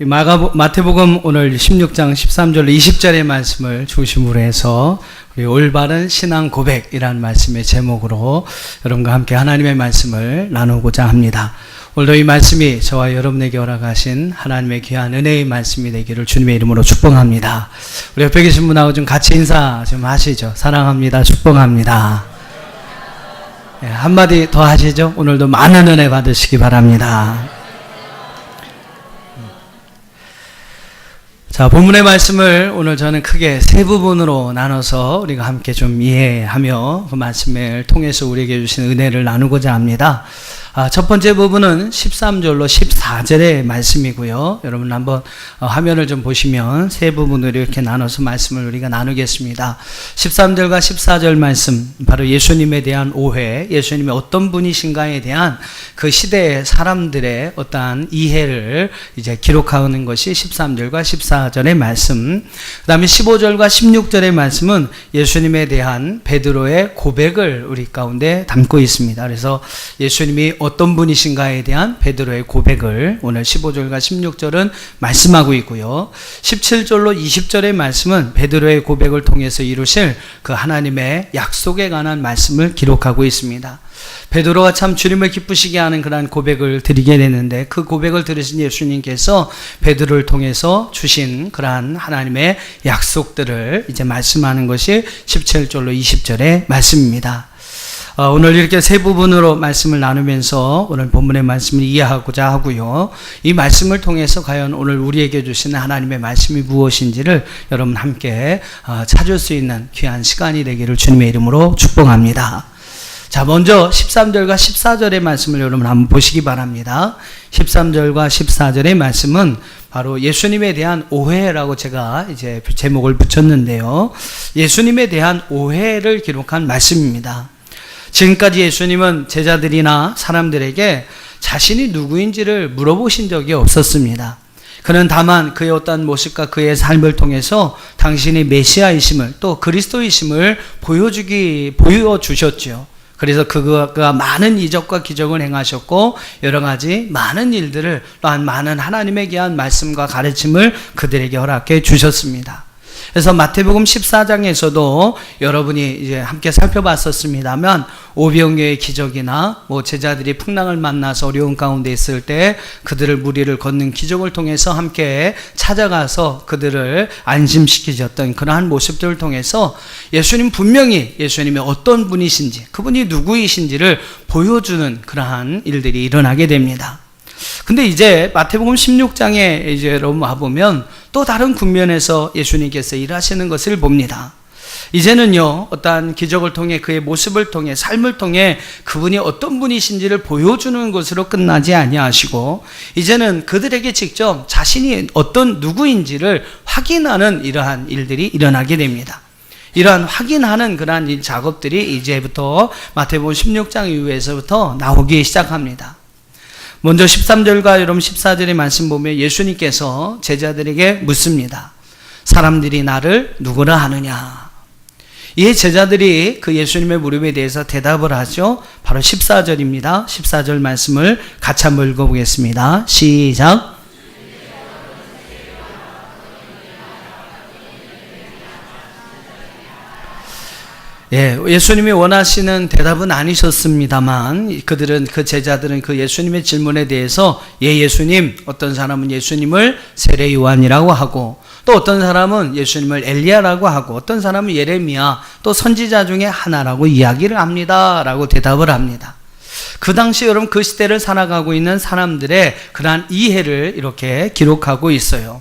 마태복음 오늘 16장 13절로 20절의 말씀을 중심으로 해서 우리 올바른 신앙 고백이라는 말씀의 제목으로 여러분과 함께 하나님의 말씀을 나누고자 합니다. 오늘도 이 말씀이 저와 여러분에게 허락하신 하나님의 귀한 은혜의 말씀이 되기를 주님의 이름으로 축복합니다. 우리 옆에 계신 분하고 좀 같이 인사 좀 하시죠. 사랑합니다. 축복합니다. 네, 한마디 더 하시죠. 오늘도 많은 은혜 받으시기 바랍니다. 자, 본문의 말씀을 오늘 저는 크게 세 부분으로 나눠서 우리가 함께 좀 이해하며 그 말씀을 통해서 우리에게 주신 은혜를 나누고자 합니다. 첫 번째 부분은 13절로 14절의 말씀이고요. 여러분 한번 화면을 좀 보시면 세 부분으로 이렇게 나눠서 말씀을 우리가 나누겠습니다. 13절과 14절 말씀, 바로 예수님에 대한 오해, 예수님이 어떤 분이신가에 대한 그 시대의 사람들의 어떠한 이해를 이제 기록하는 것이 13절과 14절의 말씀. 그 다음에 15절과 16절의 말씀은 예수님에 대한 베드로의 고백을 우리 가운데 담고 있습니다. 그래서 예수님이 어떤 분이신가에 대한 베드로의 고백을 오늘 15절과 16절은 말씀하고 있고요. 17절로 20절의 말씀은 베드로의 고백을 통해서 이루실 그 하나님의 약속에 관한 말씀을 기록하고 있습니다. 베드로가 참 주님을 기쁘시게 하는 그런 고백을 드리게 되는데, 그 고백을 들으신 예수님께서 베드로를 통해서 주신 그러한 하나님의 약속들을 이제 말씀하는 것이 17절로 20절의 말씀입니다. 오늘 이렇게 세 부분으로 말씀을 나누면서 오늘 본문의 말씀을 이해하고자 하고요. 이 말씀을 통해서 과연 오늘 우리에게 주시는 하나님의 말씀이 무엇인지를 여러분 함께 찾을 수 있는 귀한 시간이 되기를 주님의 이름으로 축복합니다. 자, 먼저 13절과 14절의 말씀을 여러분 한번 보시기 바랍니다. 13절과 14절의 말씀은 바로 예수님에 대한 오해라고 제가 이제 제목을 붙였는데요. 예수님에 대한 오해를 기록한 말씀입니다. 지금까지 예수님은 제자들이나 사람들에게 자신이 누구인지를 물어보신 적이 없었습니다. 그는 다만 그의 어떠한 모습과 그의 삶을 통해서 당신이 메시아이심을, 또 그리스도이심을 보여주셨죠. 그래서 그가 많은 이적과 기적을 행하셨고 여러 가지 많은 일들을, 또한 많은 하나님에 대한 말씀과 가르침을 그들에게 허락해 주셨습니다. 그래서 마태복음 14장에서도 여러분이 이제 함께 살펴봤었습니다만, 오병이어의 기적이나 제자들이 풍랑을 만나서 어려운 가운데 있을 때 그들을 무리를 걷는 기적을 통해서 함께 찾아가서 그들을 안심시키셨던 그러한 모습들을 통해서 예수님 분명히 예수님이 어떤 분이신지, 그분이 누구이신지를 보여주는 그러한 일들이 일어나게 됩니다. 근데 이제 마태복음 16장에 이제 여러분 와보면 또 다른 국면에서 예수님께서 일하시는 것을 봅니다. 이제는요, 어떠한 기적을 통해 그의 모습을 통해 삶을 통해 그분이 어떤 분이신지를 보여주는 것으로 끝나지 아니하시고, 이제는 그들에게 직접 자신이 어떤 누구인지를 확인하는 이러한 일들이 일어나게 됩니다. 이러한 확인하는 그러한 일 작업들이 이제부터 마태복음 16장 이후에서부터 나오기 시작합니다. 먼저 13절과 여러분 14절의 말씀 보면 예수님께서 제자들에게 묻습니다. 사람들이 나를 누구라 하느냐? 이 제자들이 그 예수님의 물음에 대해서 대답을 하죠. 바로 14절입니다. 14절 말씀을 같이 한번 읽어보겠습니다. 시작. 예수님이 원하시는 대답은 아니셨습니다만, 그 제자들은 그 예수님의 질문에 대해서 예수님, 어떤 사람은 예수님을 세례 요한이라고 하고, 또 어떤 사람은 예수님을 엘리야라고 하고, 어떤 사람은 예레미야, 또 선지자 중에 하나라고 이야기를 합니다 라고 대답을 합니다. 그 당시 여러분 그 시대를 살아가고 있는 사람들의 그러한 이해를 이렇게 기록하고 있어요.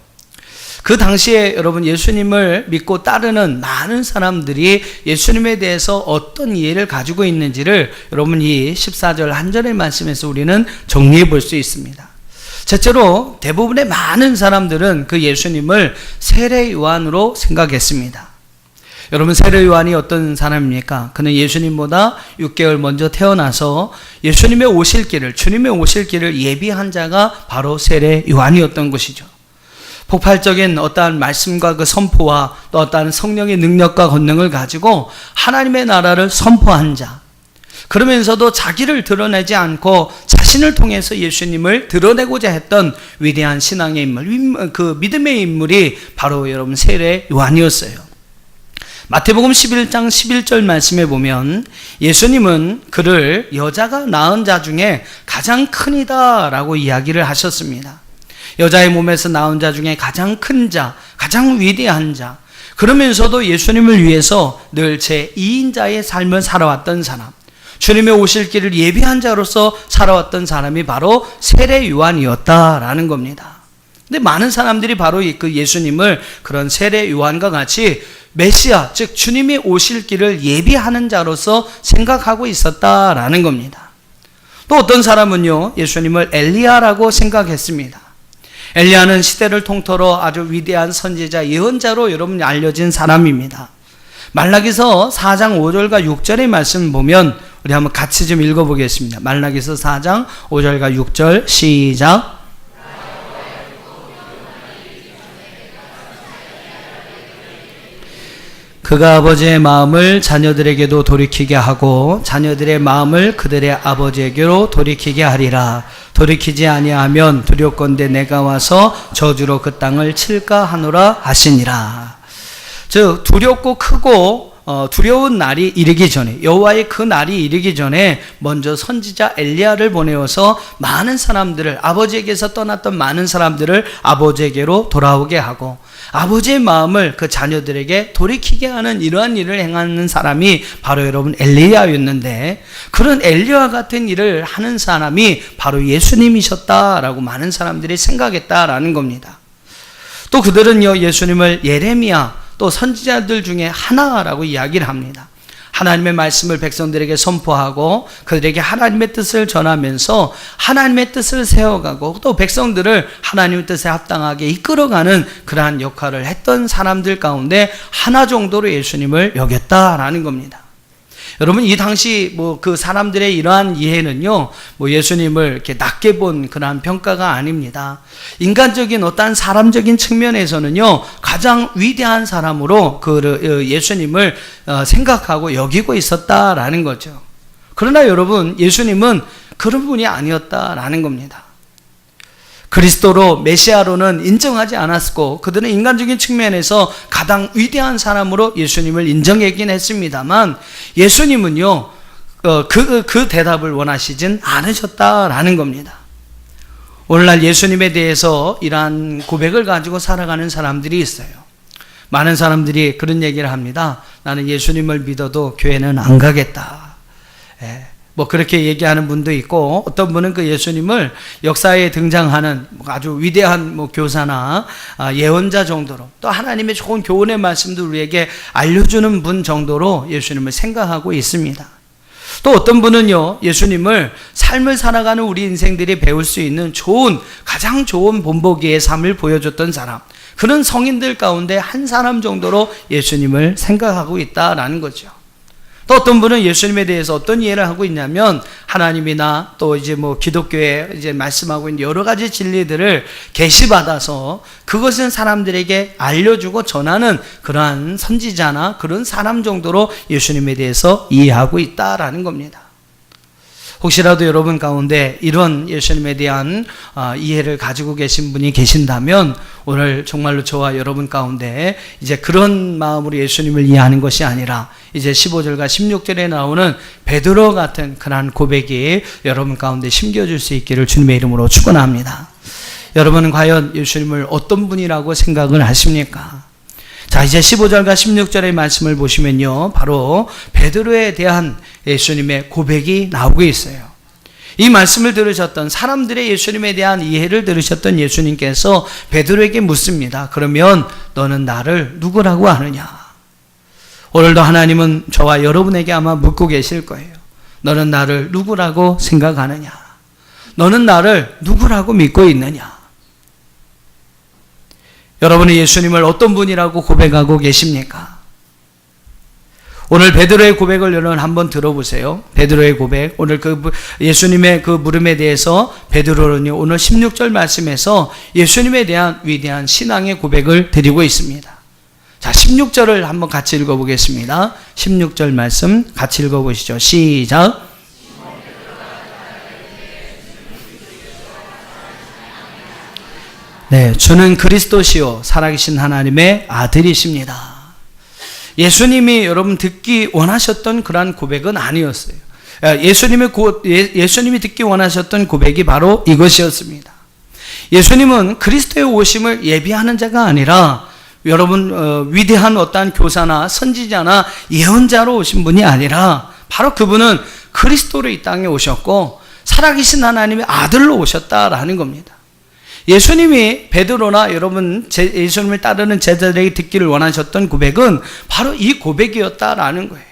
그 당시에 여러분 예수님을 믿고 따르는 많은 사람들이 예수님에 대해서 어떤 이해를 가지고 있는지를 여러분 이 14절 한 절의 말씀에서 우리는 정리해 볼 수 있습니다. 첫째로 대부분의 많은 사람들은 그 예수님을 세례 요한으로 생각했습니다. 여러분, 세례 요한이 어떤 사람입니까? 그는 예수님보다 6개월 먼저 태어나서 예수님의 오실 길을, 주님의 오실 길을 예비한 자가 바로 세례 요한이었던 것이죠. 폭발적인 어떠한 말씀과 그 선포와 또 어떠한 성령의 능력과 권능을 가지고 하나님의 나라를 선포한 자, 그러면서도 자기를 드러내지 않고 자신의 자신을 통해서 예수님을 드러내고자 했던 위대한 신앙의 인물, 그 믿음의 인물이 바로 여러분 세례 요한이었어요. 마태복음 11장 11절 말씀에 보면 예수님은 그를 여자가 낳은 자 중에 가장 큰이다 라고 이야기를 하셨습니다. 여자의 몸에서 낳은 자 중에 가장 큰 자, 가장 위대한 자, 그러면서도 예수님을 위해서 늘 제2인자의 삶을 살아왔던 사람, 주님의 오실 길을 예비한 자로서 살아왔던 사람이 바로 세례 요한이었다라는 겁니다. 근데 많은 사람들이 바로 그 예수님을 그런 세례 요한과 같이 메시아, 즉 주님이 오실 길을 예비하는 자로서 생각하고 있었다라는 겁니다. 또 어떤 사람은요, 예수님을 엘리야라고 생각했습니다. 엘리야는 시대를 통틀어 아주 위대한 선지자, 예언자로 여러분 알려진 사람입니다. 말라기서 4장 5절과 6절의 말씀 보면 우리 한번 같이 좀 읽어보겠습니다. 말라기서 4장 5절과 6절 시작. 그가 아버지의 마음을 자녀들에게도 돌이키게 하고 자녀들의 마음을 그들의 아버지에게로 돌이키게 하리라. 돌이키지 아니하면 두렵건대 내가 와서 저주로 그 땅을 칠까 하노라 하시니라. 즉 두렵고 크고 두려운 날이 이르기 전에, 여호와의 그 날이 이르기 전에 먼저 선지자 엘리야를 보내어서 많은 사람들을, 아버지에게서 떠났던 많은 사람들을 아버지에게로 돌아오게 하고 아버지의 마음을 그 자녀들에게 돌이키게 하는 이러한 일을 행하는 사람이 바로 여러분 엘리야였는데, 그런 엘리야 같은 일을 하는 사람이 바로 예수님이셨다라고 많은 사람들이 생각했다라는 겁니다. 또 그들은요, 예수님을 예레미야 또 선지자들 중에 하나라고 이야기를 합니다. 하나님의 말씀을 백성들에게 선포하고 그들에게 하나님의 뜻을 전하면서 하나님의 뜻을 세워가고 또 백성들을 하나님의 뜻에 합당하게 이끌어가는 그러한 역할을 했던 사람들 가운데 하나 정도로 예수님을 여겼다라는 겁니다. 여러분, 이 당시 그 사람들의 이러한 이해는요, 예수님을 이렇게 낮게 본 그러한 평가가 아닙니다. 인간적인 어떠한 사람적인 측면에서는요, 가장 위대한 사람으로 그 예수님을 생각하고 여기고 있었다라는 거죠. 그러나 여러분, 예수님은 그런 분이 아니었다라는 겁니다. 그리스도로 메시아로는 인정하지 않았고 그들은 인간적인 측면에서 가장 위대한 사람으로 예수님을 인정하긴 했습니다만 예수님은요 그 대답을 원하시진 않으셨다라는 겁니다. 오늘날 예수님에 대해서 이러한 고백을 가지고 살아가는 사람들이 있어요. 많은 사람들이 그런 얘기를 합니다. 나는 예수님을 믿어도 교회는 안 가겠다. 그렇게 얘기하는 분도 있고, 어떤 분은 그 예수님을 역사에 등장하는 아주 위대한 교사나 예언자 정도로, 또 하나님의 좋은 교훈의 말씀도 우리에게 알려주는 분 정도로 예수님을 생각하고 있습니다. 또 어떤 분은요, 예수님을 삶을 살아가는 우리 인생들이 배울 수 있는 가장 좋은 본보기의 삶을 보여줬던 사람, 그런 성인들 가운데 한 사람 정도로 예수님을 생각하고 있다라는 거죠. 또 어떤 분은 예수님에 대해서 어떤 이해를 하고 있냐면, 하나님이나 또 기독교에 말씀하고 있는 여러 가지 진리들을 계시받아서 그것은 사람들에게 알려주고 전하는 그러한 선지자나 그런 사람 정도로 예수님에 대해서 이해하고 있다라는 겁니다. 혹시라도 여러분 가운데 이런 예수님에 대한 이해를 가지고 계신 분이 계신다면, 오늘 정말로 저와 여러분 가운데 이제 그런 마음으로 예수님을 이해하는 것이 아니라 이제 15절과 16절에 나오는 베드로 같은 그러한 고백이 여러분 가운데 심겨줄 수 있기를 주님의 이름으로 축원합니다. 여러분은 과연 예수님을 어떤 분이라고 생각을 하십니까? 자, 이제 15절과 16절의 말씀을 보시면요, 바로 베드로에 대한 예수님의 고백이 나오고 있어요. 이 말씀을 들으셨던 사람들의 예수님에 대한 이해를 들으셨던 예수님께서 베드로에게 묻습니다. 그러면 너는 나를 누구라고 아느냐? 오늘도 하나님은 저와 여러분에게 아마 묻고 계실 거예요. 너는 나를 누구라고 생각하느냐? 너는 나를 누구라고 믿고 있느냐? 여러분은 예수님을 어떤 분이라고 고백하고 계십니까? 오늘 베드로의 고백을 여러분 한번 들어보세요. 베드로의 고백, 오늘 예수님의 그 물음에 대해서 베드로는 오늘 16절 말씀에서 예수님에 대한 위대한 신앙의 고백을 드리고 있습니다. 자, 16절을 한번 같이 읽어보겠습니다. 16절 말씀 같이 읽어보시죠. 시작. 네, 주는 그리스도시요 살아계신 하나님의 아들이십니다. 예수님이 여러분 듣기 원하셨던 그러한 고백은 아니었어요. 예수님이 듣기 원하셨던 고백이 바로 이것이었습니다. 예수님은 그리스도의 오심을 예비하는 자가 아니라 여러분 위대한 어떠한 교사나 선지자나 예언자로 오신 분이 아니라 바로 그분은 그리스도로 이 땅에 오셨고 살아계신 하나님의 아들로 오셨다라는 겁니다. 예수님이 베드로나 여러분 예수님을 따르는 제자들에게 듣기를 원하셨던 고백은 바로 이 고백이었다라는 거예요.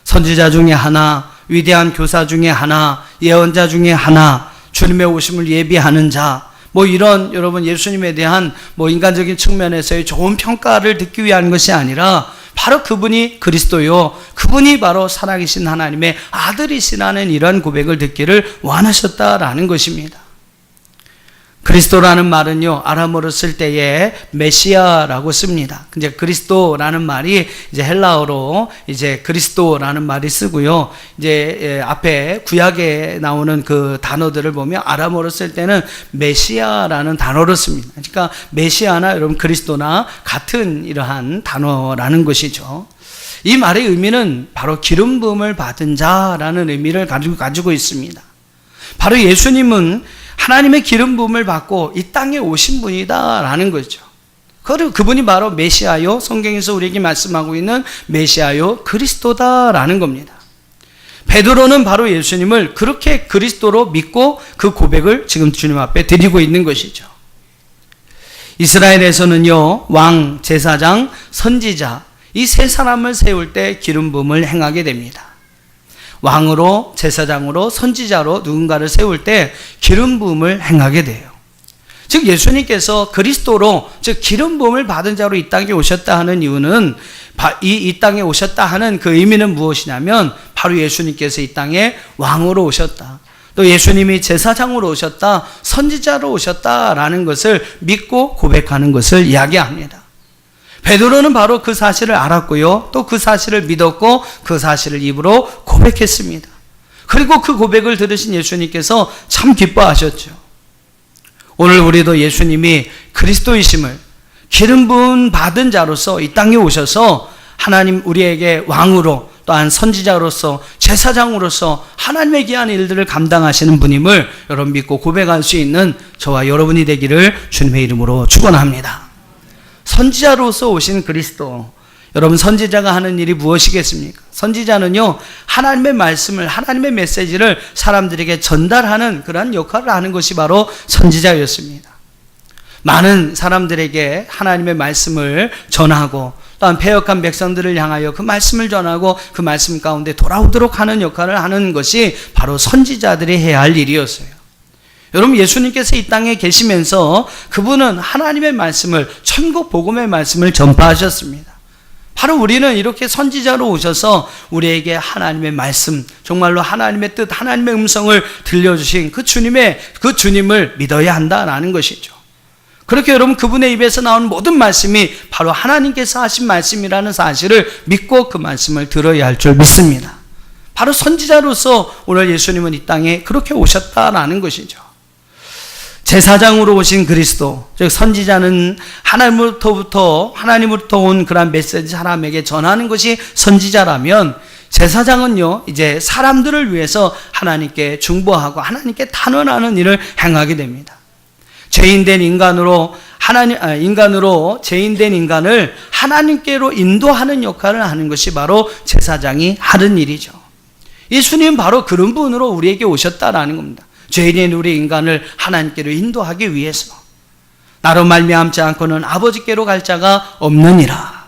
선지자 중에 하나, 위대한 교사 중에 하나, 예언자 중에 하나, 주님의 오심을 예비하는 자, 이런 여러분 예수님에 대한 인간적인 측면에서의 좋은 평가를 듣기 위한 것이 아니라 바로 그분이 그리스도요, 그분이 바로 살아계신 하나님의 아들이시라는 이런 고백을 듣기를 원하셨다라는 것입니다. 그리스도라는 말은요, 아람어로 쓸 때에 메시아라고 씁니다. 이제 그리스도라는 말이 이제 헬라어로 이제 그리스도라는 말이 쓰고요. 이제 앞에 구약에 나오는 그 단어들을 보면 아람어로 쓸 때는 메시아라는 단어로 씁니다. 그러니까 메시아나 여러분 그리스도나 같은 이러한 단어라는 것이죠. 이 말의 의미는 바로 기름 부음을 받은 자라는 의미를 가지고 있습니다. 바로 예수님은 하나님의 기름 부음을 받고 이 땅에 오신 분이다라는 거죠. 그리고 그분이 바로 메시아요, 성경에서 우리에게 말씀하고 있는 메시아요, 그리스도다라는 겁니다. 베드로는 바로 예수님을 그렇게 그리스도로 믿고 그 고백을 지금 주님 앞에 드리고 있는 것이죠. 이스라엘에서는요, 왕, 제사장, 선지자 이 세 사람을 세울 때 기름 부음을 행하게 됩니다. 왕으로, 제사장으로, 선지자로 누군가를 세울 때 기름 부음을 행하게 돼요. 즉 예수님께서 그리스도로, 즉 기름 부음을 받은 자로 이 땅에 오셨다 하는 이유는 이 땅에 오셨다 하는 그 의미는 무엇이냐면 바로 예수님께서 이 땅에 왕으로 오셨다, 또 예수님이 제사장으로 오셨다, 선지자로 오셨다라는 것을 믿고 고백하는 것을 이야기합니다. 베드로는 바로 그 사실을 알았고요, 또 그 사실을 믿었고 그 사실을 입으로 고백했습니다. 그리고 그 고백을 들으신 예수님께서 참 기뻐하셨죠. 오늘 우리도 예수님이 그리스도이심을 기름 부음 받은 자로서 이 땅에 오셔서 하나님 우리에게 왕으로, 또한 선지자로서, 제사장으로서 하나님의 귀한 일들을 감당하시는 분임을 여러분 믿고 고백할 수 있는 저와 여러분이 되기를 주님의 이름으로 축원합니다. 선지자로서 오신 그리스도, 여러분 선지자가 하는 일이 무엇이겠습니까? 선지자는요, 하나님의 말씀을, 하나님의 메시지를 사람들에게 전달하는 그러한 역할을 하는 것이 바로 선지자였습니다. 많은 사람들에게 하나님의 말씀을 전하고 또한 패역한 백성들을 향하여 그 말씀을 전하고 그 말씀 가운데 돌아오도록 하는 역할을 하는 것이 바로 선지자들이 해야 할 일이었어요. 여러분 예수님께서 이 땅에 계시면서 그분은 하나님의 말씀을, 천국 복음의 말씀을 전파하셨습니다. 바로 우리는 이렇게 선지자로 오셔서 우리에게 하나님의 말씀, 정말로 하나님의 뜻, 하나님의 음성을 들려주신 그 주님을 믿어야 한다라는 것이죠. 그렇게 여러분 그분의 입에서 나오는 모든 말씀이 바로 하나님께서 하신 말씀이라는 사실을 믿고 그 말씀을 들어야 할 줄 믿습니다. 바로 선지자로서 오늘 예수님은 이 땅에 그렇게 오셨다라는 것이죠. 제사장으로 오신 그리스도, 즉 선지자는 하나님으로부터 온 그런 메시지 사람에게 전하는 것이 선지자라면, 제사장은요 이제 사람들을 위해서 하나님께 중보하고 하나님께 탄원하는 일을 행하게 됩니다. 죄인된 인간으로 죄인된 인간을 하나님께로 인도하는 역할을 하는 것이 바로 제사장이 하는 일이죠. 예수님은 바로 그런 분으로 우리에게 오셨다라는 겁니다. 죄인인 우리 인간을 하나님께로 인도하기 위해서. 나로 말미암지 않고는 아버지께로 갈 자가 없느니라.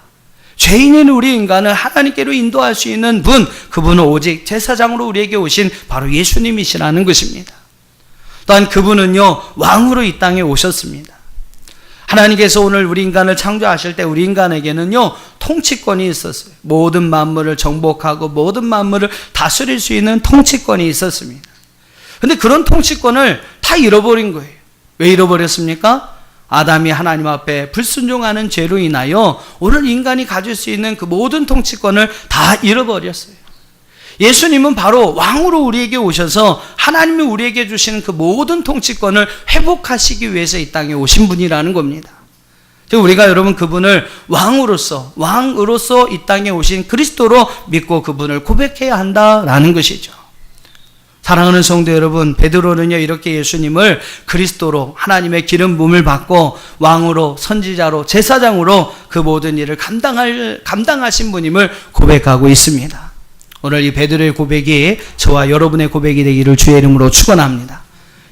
죄인인 우리 인간을 하나님께로 인도할 수 있는 분, 그분은 오직 제사장으로 우리에게 오신 바로 예수님이시라는 것입니다. 또한 그분은요 왕으로 이 땅에 오셨습니다. 하나님께서 오늘 우리 인간을 창조하실 때 우리 인간에게는요 통치권이 있었어요. 모든 만물을 정복하고 모든 만물을 다스릴 수 있는 통치권이 있었습니다. 그런데 그런 통치권을 다 잃어버린 거예요. 왜 잃어버렸습니까? 아담이 하나님 앞에 불순종하는 죄로 인하여 오늘 인간이 가질 수 있는 그 모든 통치권을 다 잃어버렸어요. 예수님은 바로 왕으로 우리에게 오셔서 하나님이 우리에게 주시는 그 모든 통치권을 회복하시기 위해서 이 땅에 오신 분이라는 겁니다. 우리가 여러분 그분을 왕으로서 이 땅에 오신 그리스도로 믿고 그분을 고백해야 한다라는 것이죠. 사랑하는 성도 여러분, 베드로는요 이렇게 예수님을 그리스도로 하나님의 기름 부음을 받고 왕으로, 선지자로, 제사장으로 그 모든 일을 감당하신 분임을 고백하고 있습니다. 오늘 이 베드로의 고백이 저와 여러분의 고백이 되기를 주의 이름으로 축원합니다.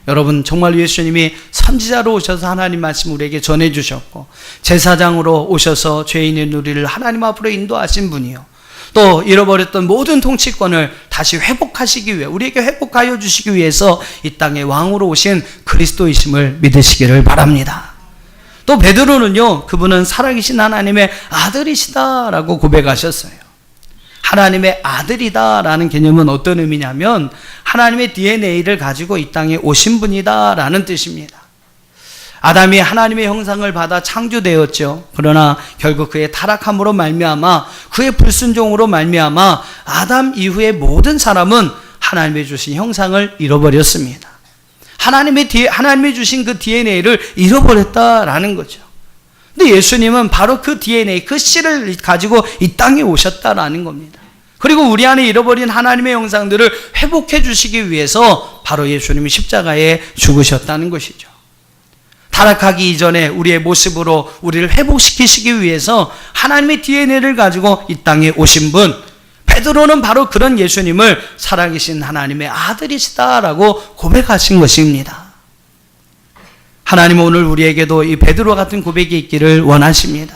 여러분 정말 예수님이 선지자로 오셔서 하나님 말씀 우리에게 전해주셨고, 제사장으로 오셔서 죄인의 우리를 하나님 앞으로 인도하신 분이요, 또 잃어버렸던 모든 통치권을 다시 회복하시기 위해, 우리에게 회복하여 주시기 위해서 이 땅에 왕으로 오신 그리스도이심을 믿으시기를 바랍니다. 또 베드로는요, 그분은 살아계신 하나님의 아들이시다라고 고백하셨어요. 하나님의 아들이다라는 개념은 어떤 의미냐면 하나님의 DNA를 가지고 이 땅에 오신 분이다라는 뜻입니다. 아담이 하나님의 형상을 받아 창조되었죠. 그러나 결국 그의 타락함으로 말미암아, 그의 불순종으로 말미암아 아담 이후의 모든 사람은 하나님의 주신 형상을 잃어버렸습니다. 하나님이 주신 그 DNA를 잃어버렸다라는 거죠. 근데 예수님은 바로 그 DNA, 그 씨를 가지고 이 땅에 오셨다라는 겁니다. 그리고 우리 안에 잃어버린 하나님의 형상들을 회복해 주시기 위해서 바로 예수님이 십자가에 죽으셨다는 것이죠. 타락하기 이전에 우리의 모습으로 우리를 회복시키시기 위해서 하나님의 DNA를 가지고 이 땅에 오신 분, 베드로는 바로 그런 예수님을 살아계신 하나님의 아들이시다라고 고백하신 것입니다. 하나님은 오늘 우리에게도 이 베드로 같은 고백이 있기를 원하십니다.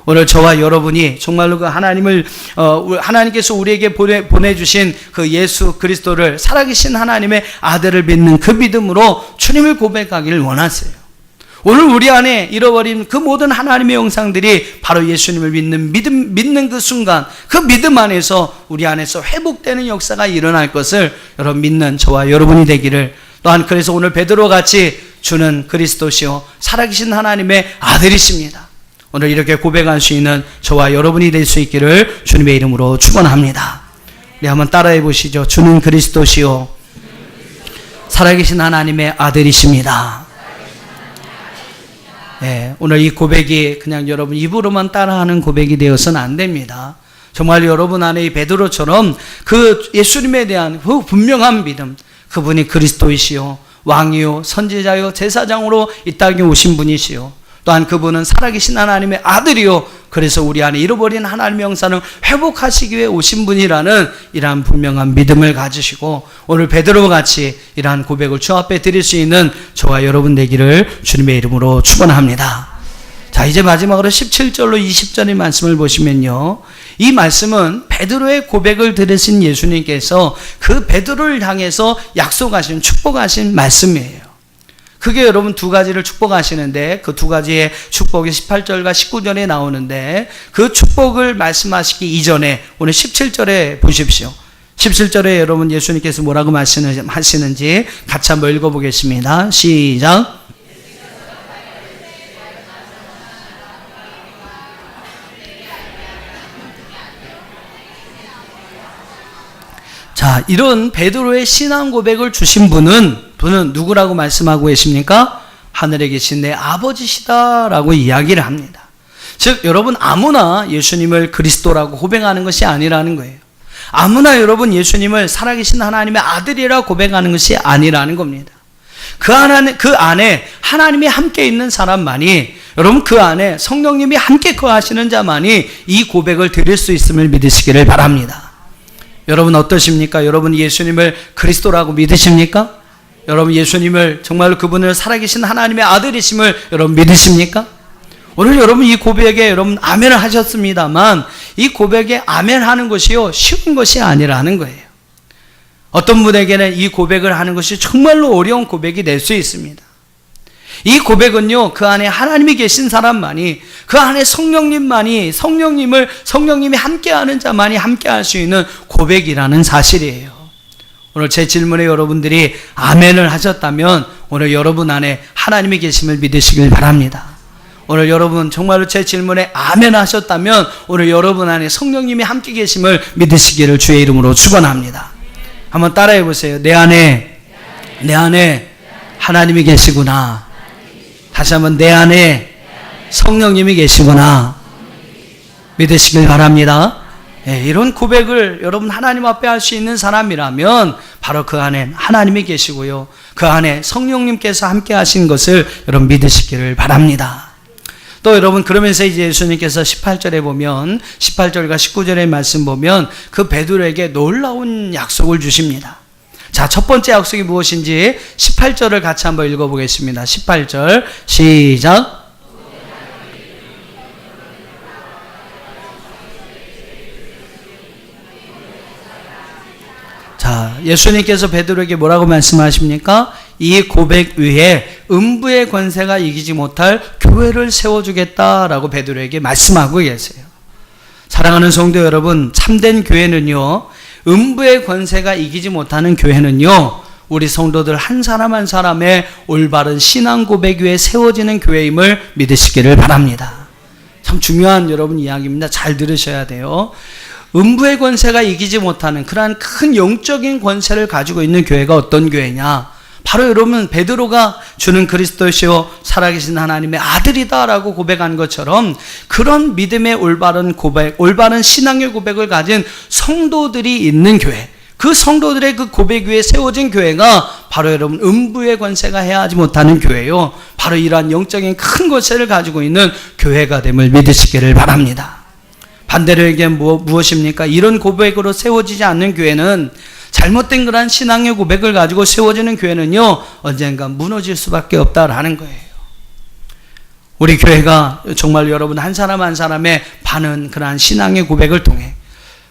오늘 저와 여러분이 정말로 그 하나님께서 우리에게 보내주신 그 예수 그리스도를, 살아계신 하나님의 아들을 믿는 그 믿음으로 주님을 고백하기를 원하세요. 오늘 우리 안에 잃어버린 그 모든 하나님의 형상들이 바로 예수님을 믿는 그 순간, 그 믿음 안에서 우리 안에서 회복되는 역사가 일어날 것을 여러분 믿는 저와 여러분이 되기를, 또한 그래서 오늘 베드로 같이 주는 그리스도시요 살아계신 하나님의 아들이십니다. 오늘 이렇게 고백할 수 있는 저와 여러분이 될 수 있기를 주님의 이름으로 축원합니다. 네, 한번 따라해 보시죠. 주는 그리스도시요 살아계신 하나님의 아들이십니다. 네, 오늘 이 고백이 그냥 여러분 입으로만 따라하는 고백이 되어서는 안 됩니다. 정말 여러분 안에 이 베드로처럼 그 예수님에 대한 그 분명한 믿음, 그분이 그리스도이시요 왕이요 선지자요 제사장으로 이 땅에 오신 분이시요, 또한 그분은 살아계신 하나님의 아들이요, 그래서 우리 안에 잃어버린 하나님의 형상을 회복하시기 위해 오신 분이라는 이러한 분명한 믿음을 가지시고 오늘 베드로와 같이 이러한 고백을 주 앞에 드릴 수 있는 저와 여러분 되기를 주님의 이름으로 축원합니다. 자, 이제 마지막으로 17절로 20절의 말씀을 보시면요, 이 말씀은 베드로의 고백을 들으신 예수님께서 그 베드로를 향해서 약속하신, 축복하신 말씀이에요. 그게 여러분 두 가지를 축복하시는데, 그 두 가지의 축복이 18절과 19절에 나오는데, 그 축복을 말씀하시기 이전에 오늘 17절에 보십시오. 17절에 여러분 예수님께서 뭐라고 말씀하시는지 같이 한번 읽어보겠습니다. 시작. 자, 이런 베드로의 신앙 고백을 주신 분은 누구라고 말씀하고 계십니까? 하늘에 계신 내 아버지시다라고 이야기를 합니다. 즉 여러분 아무나 예수님을 그리스도라고 고백하는 것이 아니라는 거예요. 아무나 여러분 예수님을 살아계신 하나님의 아들이라고 고백하는 것이 아니라는 겁니다. 그 안에 하나님이 함께 있는 사람만이, 여러분 그 안에 성령님이 함께 거하시는 자만이 이 고백을 드릴 수 있음을 믿으시기를 바랍니다. 여러분 어떠십니까? 여러분 예수님을 그리스도라고 믿으십니까? 여러분 예수님을 정말로 그분을 살아계신 하나님의 아들이심을 여러분 믿으십니까? 오늘 여러분 이 고백에 여러분 아멘을 하셨습니다만, 이 고백에 아멘하는 것이요 쉬운 것이 아니라는 거예요. 어떤 분에게는 이 고백을 하는 것이 정말로 어려운 고백이 될 수 있습니다. 이 고백은요, 그 안에 하나님이 계신 사람만이, 그 안에 성령님이 함께하는 자만이 함께할 수 있는 고백이라는 사실이에요. 오늘 제 질문에 여러분들이 아멘을 하셨다면 오늘 여러분 안에 하나님이 계심을 믿으시길 바랍니다. 오늘 여러분 정말로 제 질문에 아멘 하셨다면 오늘 여러분 안에 성령님이 함께 계심을 믿으시기를 주의 이름으로 축원합니다. 한번 따라해 보세요. 내 안에 하나님이 계시구나. 다시 한번 내 안에 성령님이 계시구나. 믿으시길 바랍니다. 네, 이런 고백을 여러분 하나님 앞에 할 수 있는 사람이라면 바로 그 안에 하나님이 계시고요, 그 안에 성령님께서 함께 하신 것을 여러분 믿으시기를 바랍니다. 또 여러분 그러면서 이제 예수님께서 18절에 보면 18절과 19절의 말씀 보면 그 베드로에게 놀라운 약속을 주십니다. 자, 첫 번째 약속이 무엇인지 18절을 같이 한번 읽어보겠습니다. 18절 시작. 자, 예수님께서 베드로에게 뭐라고 말씀하십니까? 이 고백 위에 음부의 권세가 이기지 못할 교회를 세워주겠다라고 베드로에게 말씀하고 계세요. 사랑하는 성도 여러분, 참된 교회는요, 음부의 권세가 이기지 못하는 교회는요, 우리 성도들 한 사람 한 사람의 올바른 신앙 고백 위에 세워지는 교회임을 믿으시기를 바랍니다. 참 중요한 여러분 이야기입니다. 잘 들으셔야 돼요. 음부의 권세가 이기지 못하는 그러한 큰 영적인 권세를 가지고 있는 교회가 어떤 교회냐? 바로 여러분 베드로가 주는 그리스도시요 살아계신 하나님의 아들이다라고 고백한 것처럼 그런 믿음의 올바른 고백, 올바른 신앙의 고백을 가진 성도들이 있는 교회, 그 성도들의 그 고백 위에 세워진 교회가 바로 여러분 음부의 권세가 해하지 못하는 교회요, 바로 이러한 영적인 큰 권세를 가지고 있는 교회가 됨을 믿으시기를 바랍니다. 반대로 얘기하면 무엇입니까? 이런 고백으로 세워지지 않는 교회는, 잘못된 그런 신앙의 고백을 가지고 세워지는 교회는요, 언젠가 무너질 수밖에 없다라는 거예요. 우리 교회가 정말 여러분 한 사람 한 사람의 바른 그러한 신앙의 고백을 통해,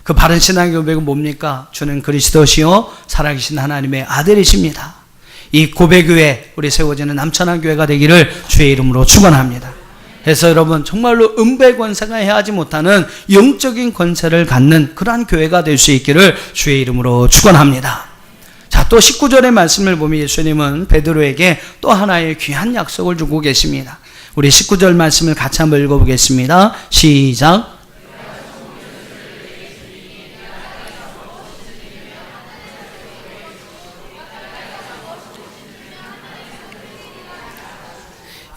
그 바른 신앙의 고백은 뭡니까? 주는 그리스도시요 살아계신 하나님의 아들이십니다. 이 고백 위에 우리 세워지는 남천한 교회가 되기를 주의 이름으로 축원합니다. 그래서 여러분 정말로 음부의 권세가 해하지 못하는 영적인 권세를 갖는 그러한 교회가 될 수 있기를 주의 이름으로 축원합니다. 자, 또 19절의 말씀을 보면 예수님은 베드로에게 또 하나의 귀한 약속을 주고 계십니다. 우리 19절 말씀을 같이 한번 읽어보겠습니다. 시작.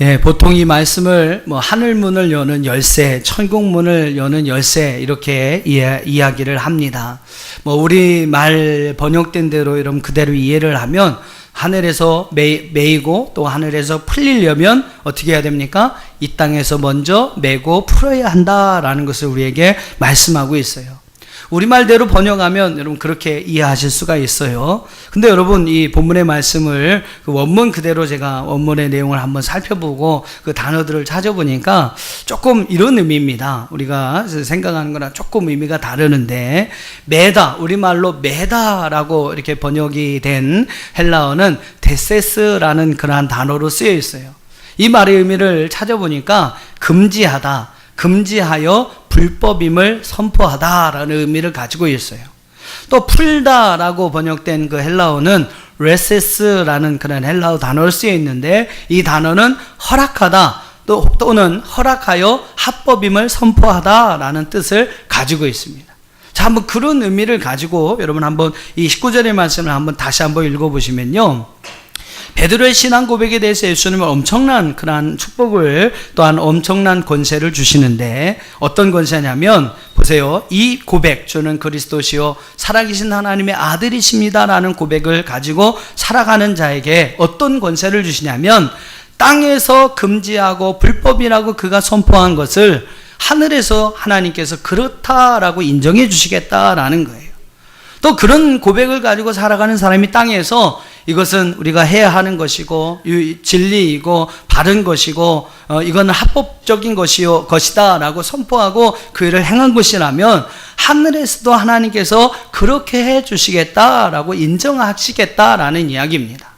예, 보통 이 말씀을 하늘문을 여는 열쇠, 천국문을 여는 열쇠 이렇게 이야기를 합니다. 우리 말 번역된 대로 여러분 그대로 이해를 하면 하늘에서 매이고 또 하늘에서 풀리려면 어떻게 해야 됩니까? 이 땅에서 먼저 매고 풀어야 한다라는 것을 우리에게 말씀하고 있어요. 우리말대로 번역하면 여러분 그렇게 이해하실 수가 있어요. 근데 여러분 이 본문의 말씀을 그 원문 그대로 제가 원문의 내용을 한번 살펴보고 그 단어들을 찾아보니까 조금 이런 의미입니다. 우리가 생각하는 거랑 조금 의미가 다르는데, 매다, 우리말로 매다라고 이렇게 번역이 된 헬라어는 데세스라는 그러한 단어로 쓰여 있어요. 이 말의 의미를 찾아보니까 금지하다, 금지하여 불법임을 선포하다라는 의미를 가지고 있어요. 또 풀다라고 번역된 그 헬라어는 레세스라는 그런 헬라어 단어를 쓰여 있는데, 이 단어는 허락하다 또는 허락하여 합법임을 선포하다라는 뜻을 가지고 있습니다. 자, 한번 그런 의미를 가지고 여러분 한번 이 19절의 말씀을 한번 다시 한번 읽어보시면요, 베드로의 신앙 고백에 대해서 예수님은 엄청난 그러한 축복을, 또한 엄청난 권세를 주시는데, 어떤 권세냐면 보세요. 이 고백, 주는 그리스도시요 살아계신 하나님의 아들이십니다라는 고백을 가지고 살아가는 자에게 어떤 권세를 주시냐면, 땅에서 금지하고 불법이라고 그가 선포한 것을 하늘에서 하나님께서 그렇다라고 인정해 주시겠다라는 거예요. 또 그런 고백을 가지고 살아가는 사람이 땅에서 이것은 우리가 해야 하는 것이고 진리이고 바른 것이고 이거는 합법적인 것이다 라고 선포하고 그 일을 행한 것이라면 하늘에서도 하나님께서 그렇게 해 주시겠다라고 인정하시겠다라는 이야기입니다.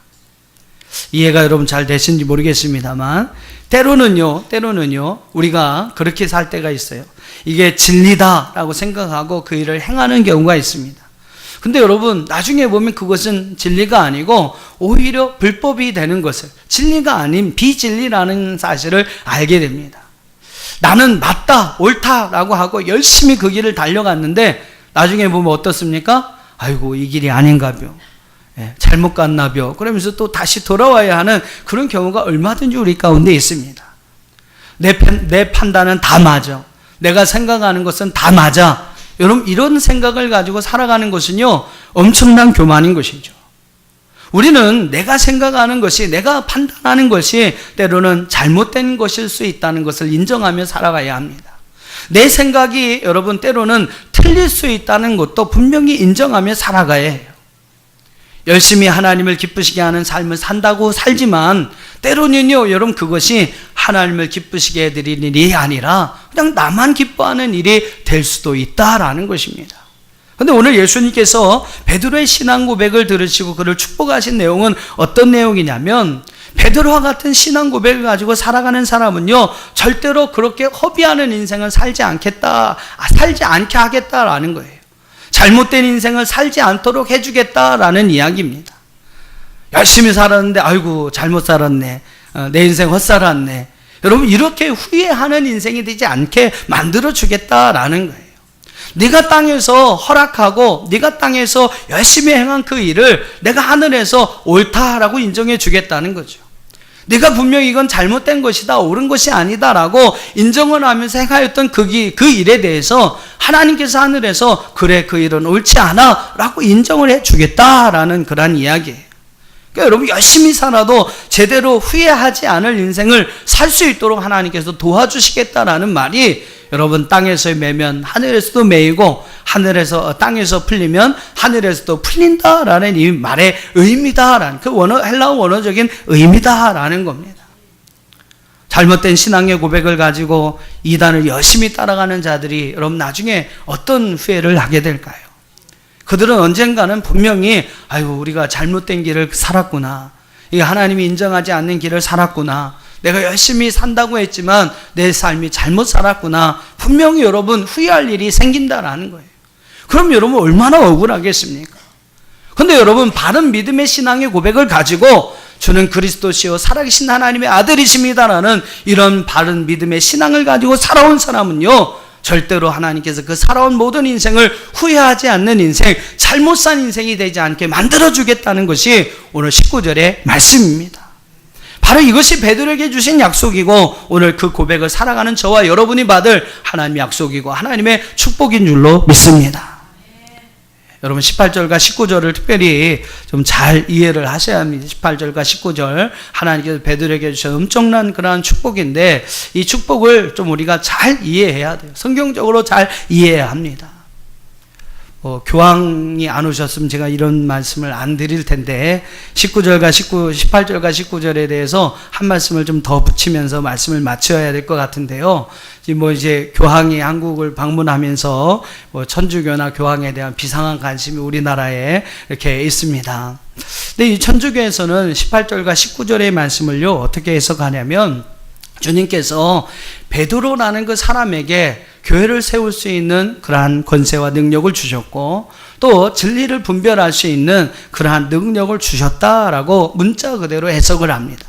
이해가 여러분 잘 되시는지 모르겠습니다만, 때로는요 우리가 그렇게 살 때가 있어요. 이게 진리다라고 생각하고 그 일을 행하는 경우가 있습니다. 근데 여러분 나중에 보면 그것은 진리가 아니고 오히려 불법이 되는 것을, 진리가 아닌 비진리라는 사실을 알게 됩니다. 나는 맞다, 옳다라고 하고 열심히 그 길을 달려갔는데 나중에 보면 어떻습니까? 아이고 이 길이 아닌가벼, 잘못 갔나벼, 그러면서 또 다시 돌아와야 하는 그런 경우가 얼마든지 우리 가운데 있습니다. 내 판단은 다 맞아, 내가 생각하는 것은 다 맞아. 여러분 이런 생각을 가지고 살아가는 것은요 엄청난 교만인 것이죠. 우리는 내가 생각하는 것이, 내가 판단하는 것이 때로는 잘못된 것일 수 있다는 것을 인정하며 살아가야 합니다. 내 생각이 여러분 때로는 틀릴 수 있다는 것도 분명히 인정하며 살아가야 해요. 열심히 하나님을 기쁘시게 하는 삶을 산다고 살지만 때로는요 여러분 그것이 하나님을 기쁘시게 해드릴 일이 아니라 그냥 나만 기뻐하는 일이 될 수도 있다라는 것입니다. 그런데 오늘 예수님께서 베드로의 신앙 고백을 들으시고 그를 축복하신 내용은 어떤 내용이냐면, 베드로와 같은 신앙 고백을 가지고 살아가는 사람은요 절대로 그렇게 허비하는 인생을 살지 않게 하겠다라는 거예요. 잘못된 인생을 살지 않도록 해주겠다라는 이야기입니다. 열심히 살았는데 아이고 잘못 살았네, 내 인생 헛살았네, 여러분 이렇게 후회하는 인생이 되지 않게 만들어주겠다라는 거예요. 네가 땅에서 허락하고 네가 땅에서 열심히 행한 그 일을 내가 하늘에서 옳다라고 인정해 주겠다는 거죠. 네가 분명히 이건 잘못된 것이다, 옳은 것이 아니다라고 인정을 하면서 행하였던 그 일에 대해서 하나님께서 하늘에서 그래 그 일은 옳지 않아 라고 인정을 해 주겠다라는 그런 이야기예요. 그러니까 여러분 열심히 살아도 제대로 후회하지 않을 인생을 살 수 있도록 하나님께서 도와주시겠다라는 말이, 여러분 땅에서 매면 하늘에서도 매이고 땅에서 풀리면 하늘에서도 풀린다라는 이 말의 의미다라는, 그 헬라어 원어적인 의미다라는 겁니다. 잘못된 신앙의 고백을 가지고 이단을 열심히 따라가는 자들이 여러분 나중에 어떤 후회를 하게 될까요? 그들은 언젠가는 분명히 아이고 우리가 잘못된 길을 살았구나, 이 하나님이 인정하지 않는 길을 살았구나, 내가 열심히 산다고 했지만 내 삶이 잘못 살았구나, 분명히 여러분 후회할 일이 생긴다라는 거예요. 그럼 여러분 얼마나 억울하겠습니까? 근데 여러분 바른 믿음의 신앙의 고백을 가지고 주는 그리스도시요 살아계신 하나님의 아들이십니다라는 이런 바른 믿음의 신앙을 가지고 살아온 사람은요 절대로 하나님께서 그 살아온 모든 인생을 후회하지 않는 인생, 잘못 산 인생이 되지 않게 만들어주겠다는 것이 오늘 19절의 말씀입니다. 바로 이것이 베드로에게 주신 약속이고 오늘 그 고백을 살아가는 저와 여러분이 받을 하나님의 약속이고 하나님의 축복인 줄로 믿습니다. 여러분 18절과 19절을 특별히 좀 잘 이해를 하셔야 합니다. 18절과 19절 하나님께서 베드로에게 주신 엄청난 그러한 축복인데 이 축복을 좀 우리가 잘 이해해야 돼요. 성경적으로 잘 이해해야 합니다. 교황이 안 오셨으면 제가 이런 말씀을 안 드릴 텐데 18절과 19절에 대해서 한 말씀을 좀 더 붙이면서 말씀을 마쳐야 될 것 같은데요. 이제 교황이 한국을 방문하면서 천주교나 교황에 대한 비상한 관심이 우리나라에 이렇게 있습니다. 근데 이 천주교에서는 18절과 19절의 말씀을요 어떻게 해석하냐면, 주님께서 베드로라는 그 사람에게 교회를 세울 수 있는 그러한 권세와 능력을 주셨고 또 진리를 분별할 수 있는 그러한 능력을 주셨다라고 문자 그대로 해석을 합니다.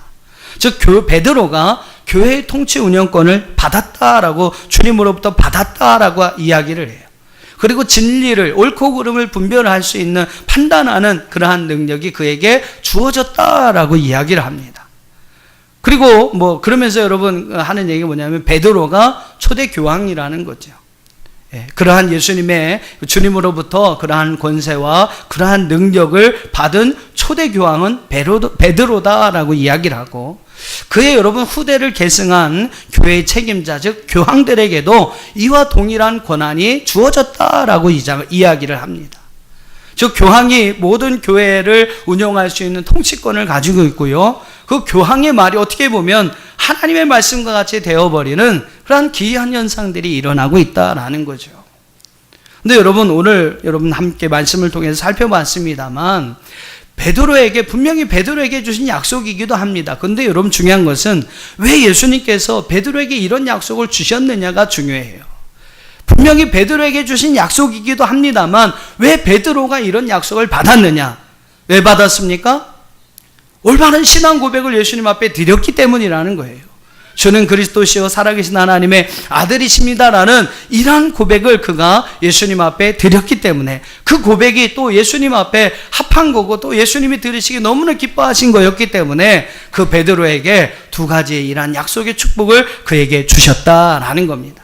즉 베드로가 교회의 통치 운영권을 받았다라고, 주님으로부터 받았다라고 이야기를 해요. 그리고 진리를, 옳고 그름을 분별할 수 있는 판단하는 그러한 능력이 그에게 주어졌다라고 이야기를 합니다. 그리고 그러면서 여러분 하는 얘기가 뭐냐면 베드로가 초대 교황이라는 거죠. 그러한 예수님의 주님으로부터 그러한 권세와 그러한 능력을 받은 초대 교황은 베드로다라고 이야기를 하고, 그의 여러분 후대를 계승한 교회의 책임자 즉 교황들에게도 이와 동일한 권한이 주어졌다라고 이야기를 합니다. 즉 교황이 모든 교회를 운영할 수 있는 통치권을 가지고 있고요, 그 교황의 말이 어떻게 보면 하나님의 말씀과 같이 되어버리는 그러한 기이한 현상들이 일어나고 있다라는 거죠. 근데 여러분 오늘 여러분 함께 말씀을 통해서 살펴봤습니다만 분명히 베드로에게 주신 약속이기도 합니다. 근데 여러분 중요한 것은 왜 예수님께서 베드로에게 이런 약속을 주셨느냐가 중요해요. 분명히 베드로에게 주신 약속이기도 합니다만 왜 베드로가 이런 약속을 받았느냐? 왜 받았습니까? 올바른 신앙 고백을 예수님 앞에 드렸기 때문이라는 거예요. 주는 그리스도시요 살아계신 하나님의 아들이십니다라는 이러한 고백을 그가 예수님 앞에 드렸기 때문에 그 고백이 또 예수님 앞에 합한 거고 또 예수님이 들으시기 너무나 기뻐하신 거였기 때문에 그 베드로에게 두 가지의 이러한 약속의 축복을 그에게 주셨다라는 겁니다.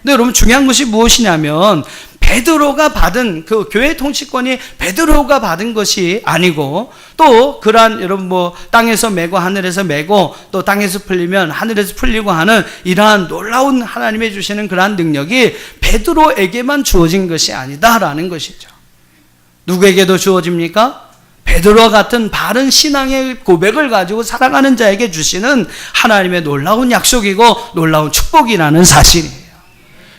근데 여러분 중요한 것이 무엇이냐면 베드로가 받은 그 교회 통치권이 베드로가 받은 것이 아니고 또 그러한 여러분 뭐 땅에서 매고 하늘에서 매고 또 땅에서 풀리면 하늘에서 풀리고 하는 이러한 놀라운 하나님이 주시는 그러한 능력이 베드로에게만 주어진 것이 아니다라는 것이죠. 누구에게도 주어집니까? 베드로와 같은 바른 신앙의 고백을 가지고 살아가는 자에게 주시는 하나님의 놀라운 약속이고 놀라운 축복이라는 사실이에요.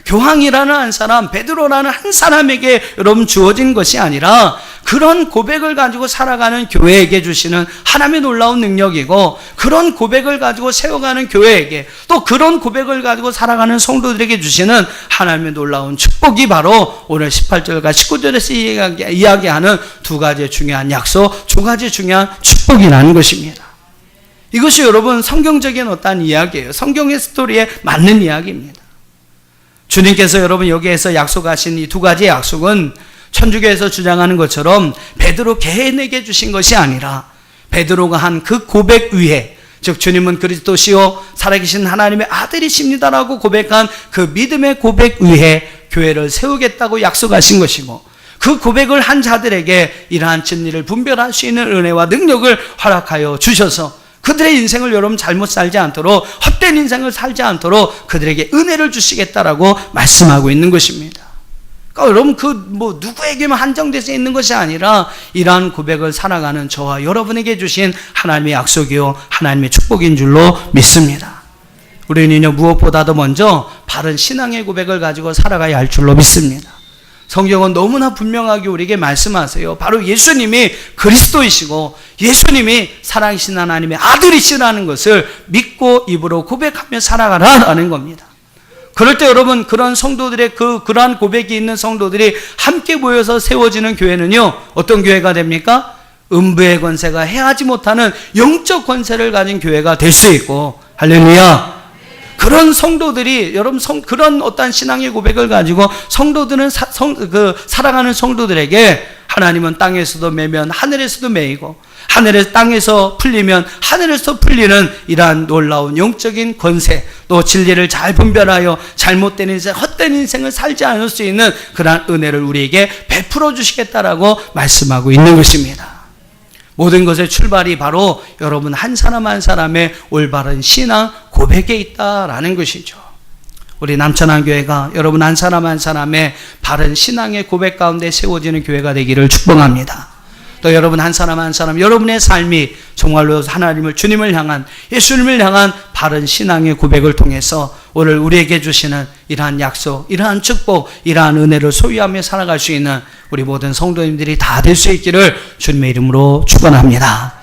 교황이라는 한 사람, 베드로라는 한 사람에게 여러분 주어진 것이 아니라 그런 고백을 가지고 살아가는 교회에게 주시는 하나님의 놀라운 능력이고 그런 고백을 가지고 세워가는 교회에게 또 그런 고백을 가지고 살아가는 성도들에게 주시는 하나님의 놀라운 축복이 바로 오늘 18절과 19절에서 이야기하는 두 가지의 중요한 약속, 두 가지 중요한 축복이라는 것입니다. 이것이 여러분 성경적인 어떠한 이야기예요. 성경의 스토리에 맞는 이야기입니다. 주님께서 여러분 여기에서 약속하신 이 두 가지의 약속은 천주교에서 주장하는 것처럼 베드로 개인에게 주신 것이 아니라 베드로가 한 그 고백 위에 즉 주님은 그리스도시요 살아계신 하나님의 아들이십니다라고 고백한 그 믿음의 고백 위에 교회를 세우겠다고 약속하신 것이고 그 고백을 한 자들에게 이러한 진리를 분별할 수 있는 은혜와 능력을 허락하여 주셔서 그들의 인생을 여러분 잘못 살지 않도록 헛된 인생을 살지 않도록 그들에게 은혜를 주시겠다라고 말씀하고 있는 것입니다. 그러니까 여러분 누구에게만 한정돼서 있는 것이 아니라 이러한 고백을 살아가는 저와 여러분에게 주신 하나님의 약속이요 하나님의 축복인 줄로 믿습니다. 우리는요 무엇보다도 먼저 바른 신앙의 고백을 가지고 살아가야 할 줄로 믿습니다. 성경은 너무나 분명하게 우리에게 말씀하세요. 바로 예수님이 그리스도이시고 예수님이 살아계신 하나님의 아들이시라는 것을 믿고 입으로 고백하며 살아가라라는 겁니다. 그럴 때 여러분 그런 성도들의 그러한 고백이 있는 성도들이 함께 모여서 세워지는 교회는요 어떤 교회가 됩니까? 음부의 권세가 해하지 못하는 영적 권세를 가진 교회가 될 수 있고 할렐루야. 그런 성도들이 여러분 그런 어떤 신앙의 고백을 가지고 성도들은 살아가는 성도들에게 하나님은 땅에서도 매면 하늘에서도 매이고 하늘에서 땅에서 풀리면 하늘에서 풀리는 이러한 놀라운 영적인 권세 또 진리를 잘 분별하여 잘못된 인생 헛된 인생을 살지 않을 수 있는 그러한 은혜를 우리에게 베풀어 주시겠다라고 말씀하고 있는 것입니다. 모든 것의 출발이 바로 여러분 한 사람 한 사람의 올바른 신앙 고백에 있다라는 것이죠. 우리 남천안교회가 여러분 한 사람 한 사람의 바른 신앙의 고백 가운데 세워지는 교회가 되기를 축복합니다. 또 여러분 한 사람 한 사람 여러분의 삶이 정말로 하나님을 주님을 향한 예수님을 향한 바른 신앙의 고백을 통해서 오늘 우리에게 주시는 이러한 약속, 이러한 축복, 이러한 은혜를 소유하며 살아갈 수 있는 우리 모든 성도님들이 다 될 수 있기를 주님의 이름으로 축원합니다.